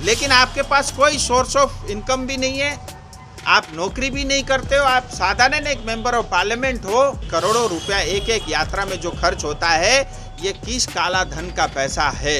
लेकिन आपके पास कोई सोर्स ऑफ इनकम भी नहीं है, आप नौकरी भी नहीं करते हो, आप साधारण एक मेंबर ऑफ पार्लियामेंट हो। करोड़ों रुपया एक एक यात्रा में जो खर्च होता है, ये किस काला धन का पैसा है?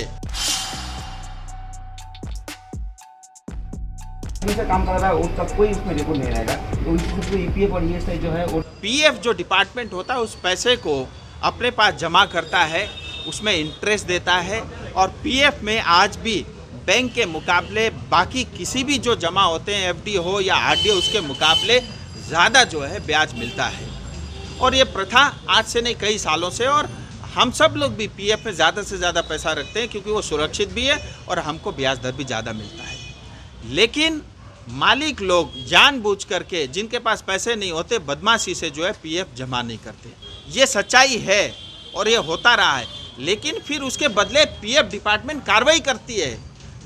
से काम कर रहा है और तब कोई उसमें रिकॉर्ड नहीं रहेगा, तो इसको ईपीएफ और ये सही जो है और पीएफ जो डिपार्टमेंट होता है उस पैसे को अपने पास जमा करता है, उसमें इंटरेस्ट देता है, और पीएफ में आज भी बैंक के मुकाबले बाकी किसी भी जो जमा होते हैं, एफडी हो या आरडी हो, उसके मुकाबले ज़्यादा जो है ब्याज मिलता है। और ये प्रथा आज से नहीं कई सालों से, और हम सब लोग भी पीएफ में ज़्यादा से ज़्यादा पैसा रखते हैं क्योंकि वो सुरक्षित भी है और हमको ब्याज दर भी ज़्यादा मिलता है। लेकिन मालिक लोग जानबूझ करके, जिनके पास पैसे नहीं होते, बदमाशी से जो है पीएफ जमा नहीं करते। ये सच्चाई है और ये होता रहा है, लेकिन फिर उसके बदले पीएफ डिपार्टमेंट कार्रवाई करती है।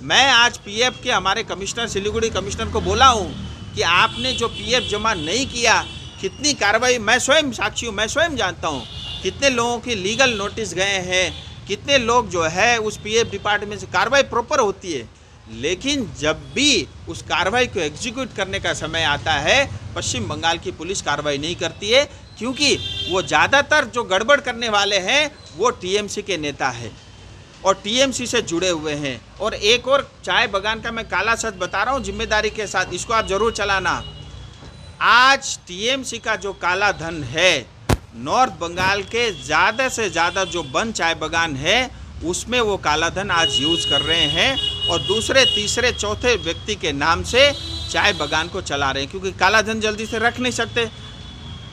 मैं आज पीएफ के हमारे कमिश्नर, सिलीगुड़ी कमिश्नर को बोला हूँ कि आपने जो पीएफ जमा नहीं किया, कितनी कार्रवाई, मैं स्वयं साक्षी हूँ, मैं स्वयं जानता हूँ कितने लोगों की लीगल नोटिस गए हैं, कितने लोग जो है उस पीएफ डिपार्टमेंट से कार्रवाई प्रॉपर होती है। लेकिन जब भी उस कार्रवाई को एग्जीक्यूट करने का समय आता है, पश्चिम बंगाल की पुलिस कार्रवाई नहीं करती है, क्योंकि वो ज़्यादातर जो गड़बड़ करने वाले हैं वो टीएमसी के नेता हैं और टीएमसी से जुड़े हुए हैं। और एक और चाय बागान का मैं काला सच बता रहा हूँ जिम्मेदारी के साथ, इसको आप ज़रूर चलाना। आज टीएमसी का जो काला धन है, नॉर्थ बंगाल के ज़्यादा से ज़्यादा जो बंद चाय बागान है उसमें वो काला धन आज यूज़ कर रहे हैं और दूसरे, तीसरे, चौथे व्यक्ति के नाम से चाय बागान को चला रहे हैं, क्योंकि काला धन जल्दी से रख नहीं सकते,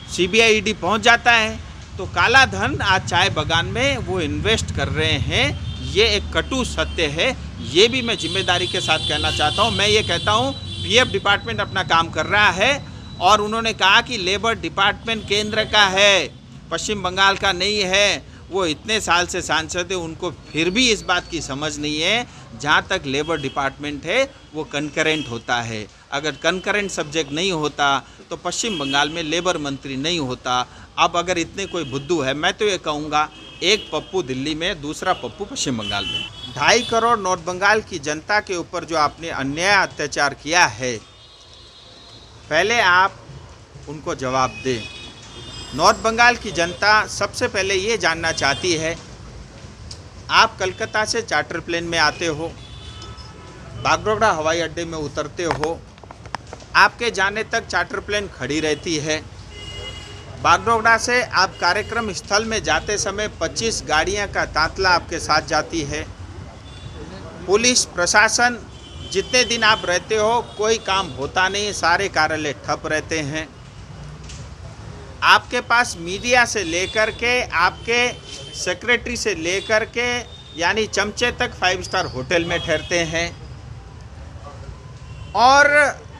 सीबीआई ईडी पहुंच जाता है, तो काला धन आज चाय बागान में वो इन्वेस्ट कर रहे हैं। ये एक कटु सत्य है, ये भी मैं जिम्मेदारी के साथ कहना चाहता हूँ। मैं ये कहता हूँ पीएफ डिपार्टमेंट अपना काम कर रहा है और उन्होंने कहा कि लेबर डिपार्टमेंट केंद्र का है, पश्चिम बंगाल का नहीं है। वो इतने साल से सांसद है, उनको फिर भी इस बात की समझ नहीं है। जहाँ तक लेबर डिपार्टमेंट है वो कंकरेंट होता है, अगर कंकरेंट सब्जेक्ट नहीं होता तो पश्चिम बंगाल में लेबर मंत्री नहीं होता। अब अगर इतने कोई बुद्धू है, मैं तो ये कहूँगा, एक पप्पू दिल्ली में, दूसरा पप्पू पश्चिम बंगाल में। 2.5 करोड़ नॉर्थ बंगाल की जनता के ऊपर जो आपने अन्याय अत्याचार किया है, पहले आप उनको जवाब दें। नॉर्थ बंगाल की जनता सबसे पहले ये जानना चाहती है, आप कलकत्ता से चार्टर प्लेन में आते हो, बागडोगरा हवाई अड्डे में उतरते हो, आपके जाने तक चार्टर प्लेन खड़ी रहती है। बागडोगरा से आप कार्यक्रम स्थल में जाते समय 25 गाड़ियां का तांतला आपके साथ जाती है। पुलिस प्रशासन, जितने दिन आप रहते हो कोई काम होता नहीं, सारे कार्यालय ठप रहते हैं। आपके पास मीडिया से लेकर के, आपके सेक्रेटरी से लेकर के, यानी चमचे तक 5 स्टार होटल में ठहरते हैं। और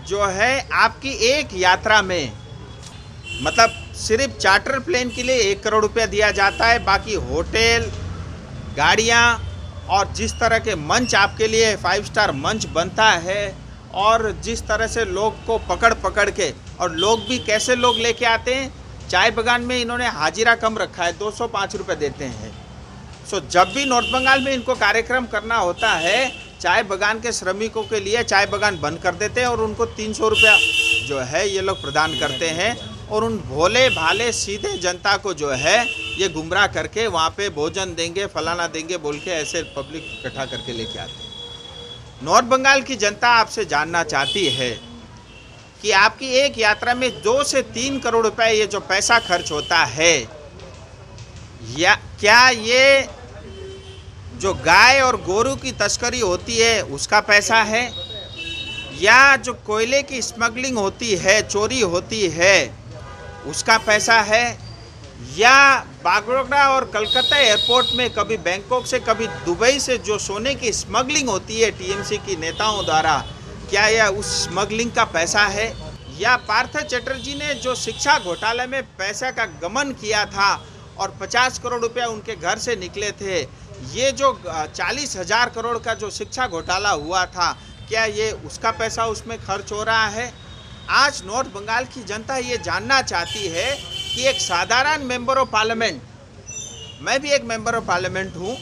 जो है आपकी एक यात्रा में, मतलब सिर्फ चार्टर प्लेन के लिए 1 करोड़ रुपया दिया जाता है, बाकी होटल, गाड़ियाँ और जिस तरह के मंच आपके लिए 5 स्टार मंच बनता है, और जिस तरह से लोग को पकड़ पकड़ के, और लोग भी कैसे लोग लेके आते हैं, चाय बागान में इन्होंने हाजिरा कम रखा है, 205 रुपये देते हैं। सो जब भी नॉर्थ बंगाल में इनको कार्यक्रम करना होता है, चाय बागान के श्रमिकों के लिए चाय बागान बंद कर देते हैं और उनको 300 रुपया जो है ये लोग प्रदान करते हैं, और उन भोले भाले सीधे जनता को जो है ये गुमराह करके वहाँ पे भोजन देंगे, फलाना देंगे बोल के ऐसे पब्लिक इकट्ठा करके लेके आते हैं। नॉर्थ बंगाल की जनता आपसे जानना चाहती है कि आपकी एक यात्रा में 2 से 3 करोड़ रुपए ये जो पैसा खर्च होता है, या क्या ये जो गाय और गोरू की तस्करी होती है उसका पैसा है, या जो कोयले की स्मगलिंग होती है, चोरी होती है, उसका पैसा है, या बागडोगरा और कलकत्ता एयरपोर्ट में कभी बैंकॉक से कभी दुबई से जो सोने की स्मगलिंग होती है टीएमसी की नेताओं द्वारा, क्या यह उस स्मगलिंग का पैसा है? या पार्थ चटर्जी ने जो शिक्षा घोटाले में पैसा का गमन किया था और 50 करोड़ रुपया उनके घर से निकले थे, ये जो 40,000 करोड़ का जो शिक्षा घोटाला हुआ था, क्या ये उसका पैसा उसमें खर्च हो रहा है? आज नॉर्थ बंगाल की जनता ये जानना चाहती है कि एक साधारण मेंबर ऑफ पार्लियामेंट, मैं भी एक मेंबर ऑफ पार्लियामेंट हूँ,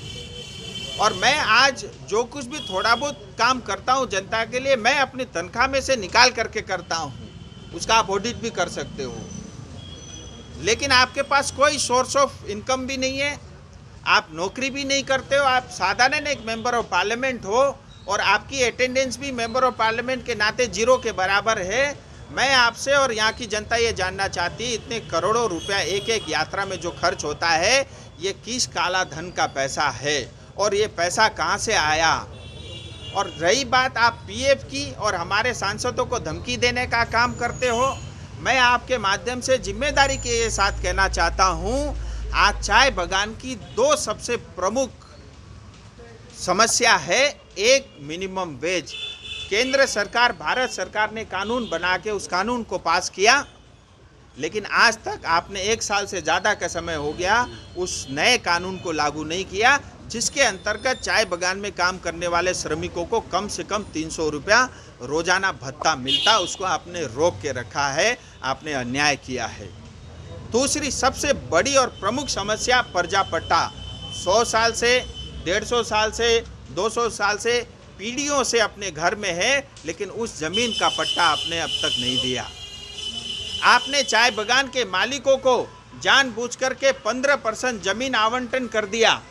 और मैं आज जो कुछ भी थोड़ा बहुत काम करता हूँ जनता के लिए, मैं अपनी तनख्वाह में से निकाल करके करता हूँ, उसका आप ऑडिट भी कर सकते हो। लेकिन आपके पास कोई सोर्स ऑफ इनकम भी नहीं है, आप नौकरी भी नहीं करते हो, आप साधारण एक मेंबर ऑफ पार्लियामेंट हो और आपकी अटेंडेंस भी मेंबर ऑफ पार्लियामेंट के नाते जीरो के बराबर है। मैं आपसे और यहाँ की जनता ये जानना चाहती है, इतने करोड़ों रुपया एक एक यात्रा में जो खर्च होता है, ये किस काला धन का पैसा है और ये पैसा कहाँ से आया। और रही बात आप पीएफ की और हमारे सांसदों को धमकी देने का काम करते हो, मैं आपके माध्यम से जिम्मेदारी के साथ कहना चाहता हूँ, आज चाय बागान की दो सबसे प्रमुख समस्या है। एक, मिनिमम वेज। केंद्र सरकार, भारत सरकार ने कानून बना के उस कानून को पास किया, लेकिन आज तक आपने 1 साल से ज़्यादा का समय हो गया उस नए कानून को लागू नहीं किया, जिसके अंतर्गत चाय बागान में काम करने वाले श्रमिकों को कम से कम 300 रुपया रोजाना भत्ता मिलता, उसको आपने रोक के रखा है, आपने अन्याय किया है। दूसरी सबसे बड़ी और प्रमुख समस्या पर्जा पट्टा। 100 साल से, 150 साल से, 200 साल से, पीढ़ियों से अपने घर में है, लेकिन उस जमीन का पट्टा आपने अब तक नहीं दिया। आपने चाय बागान के मालिकों को जानबूझकर के 15% जमीन आवंटन कर दिया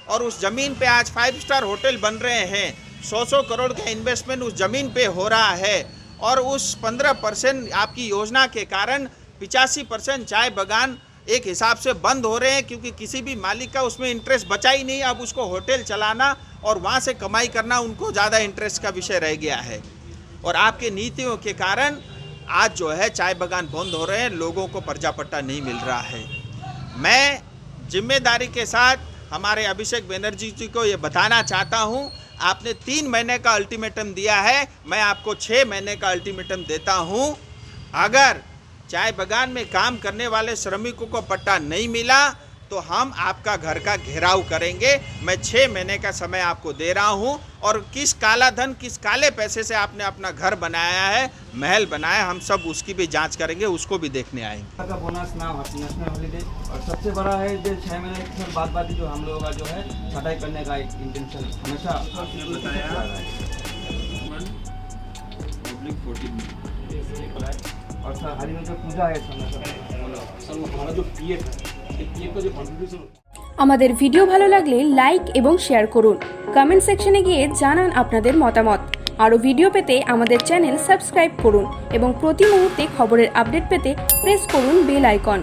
और उस जमीन पे आज 5 स्टार होटल बन रहे हैं। 100 करोड़ का इन्वेस्टमेंट उस जमीन पे हो रहा है और उस 15% आपकी योजना के कारण 85% चाय बागान एक हिसाब से बंद हो रहे हैं, क्योंकि किसी भी मालिक का उसमें इंटरेस्ट बचा ही नहीं। अब उसको होटल चलाना और वहाँ से कमाई करना उनको ज़्यादा इंटरेस्ट का विषय रह गया है। और आपके नीतियों के कारण आज जो है चाय बागान बंद हो रहे हैं, लोगों को पर्जा पट्टा नहीं मिल रहा है। मैं जिम्मेदारी के साथ हमारे अभिषेक बनर्जी जी को ये बताना चाहता हूँ, आपने 3 महीने का अल्टीमेटम दिया है, मैं आपको 6 महीने का अल्टीमेटम देता हूँ। अगर चाय बागान में काम करने वाले श्रमिकों को पट्टा नहीं मिला तो हम आपका घर का घेराव करेंगे। मैं 6 महीने का समय आपको दे रहा हूं। और किस काला धन, किस काले पैसे से आपने अपना घर बनाया है, महल बनाया, हम सब उसकी भी जांच करेंगे, उसको भी देखने आएंगे। का बोनस ना नेशनल हॉलीडे, और सबसे बड़ा है जो 6 महीने के बाद जो हम लोगों का जो है छटाई करने का एक इंटेंशन हमेशा और सर हाल ही में जो पूजा है हमारा जो पीएफ है, पीएफ का जो कॉन्ट्रिब्यूशन। আমাদের ভিডিও ভালো লাগলে লাইক এবং শেয়ার করুন, কমেন্ট সেকশনে গিয়ে জানান আপনাদের মতামত। আরও ভিডিও পেতে আমাদের চ্যানেল সাবস্ক্রাইব করুন এবং প্রতি মুহূর্তে খবরের আপডেট পেতে প্রেস করুন বেল আইকন।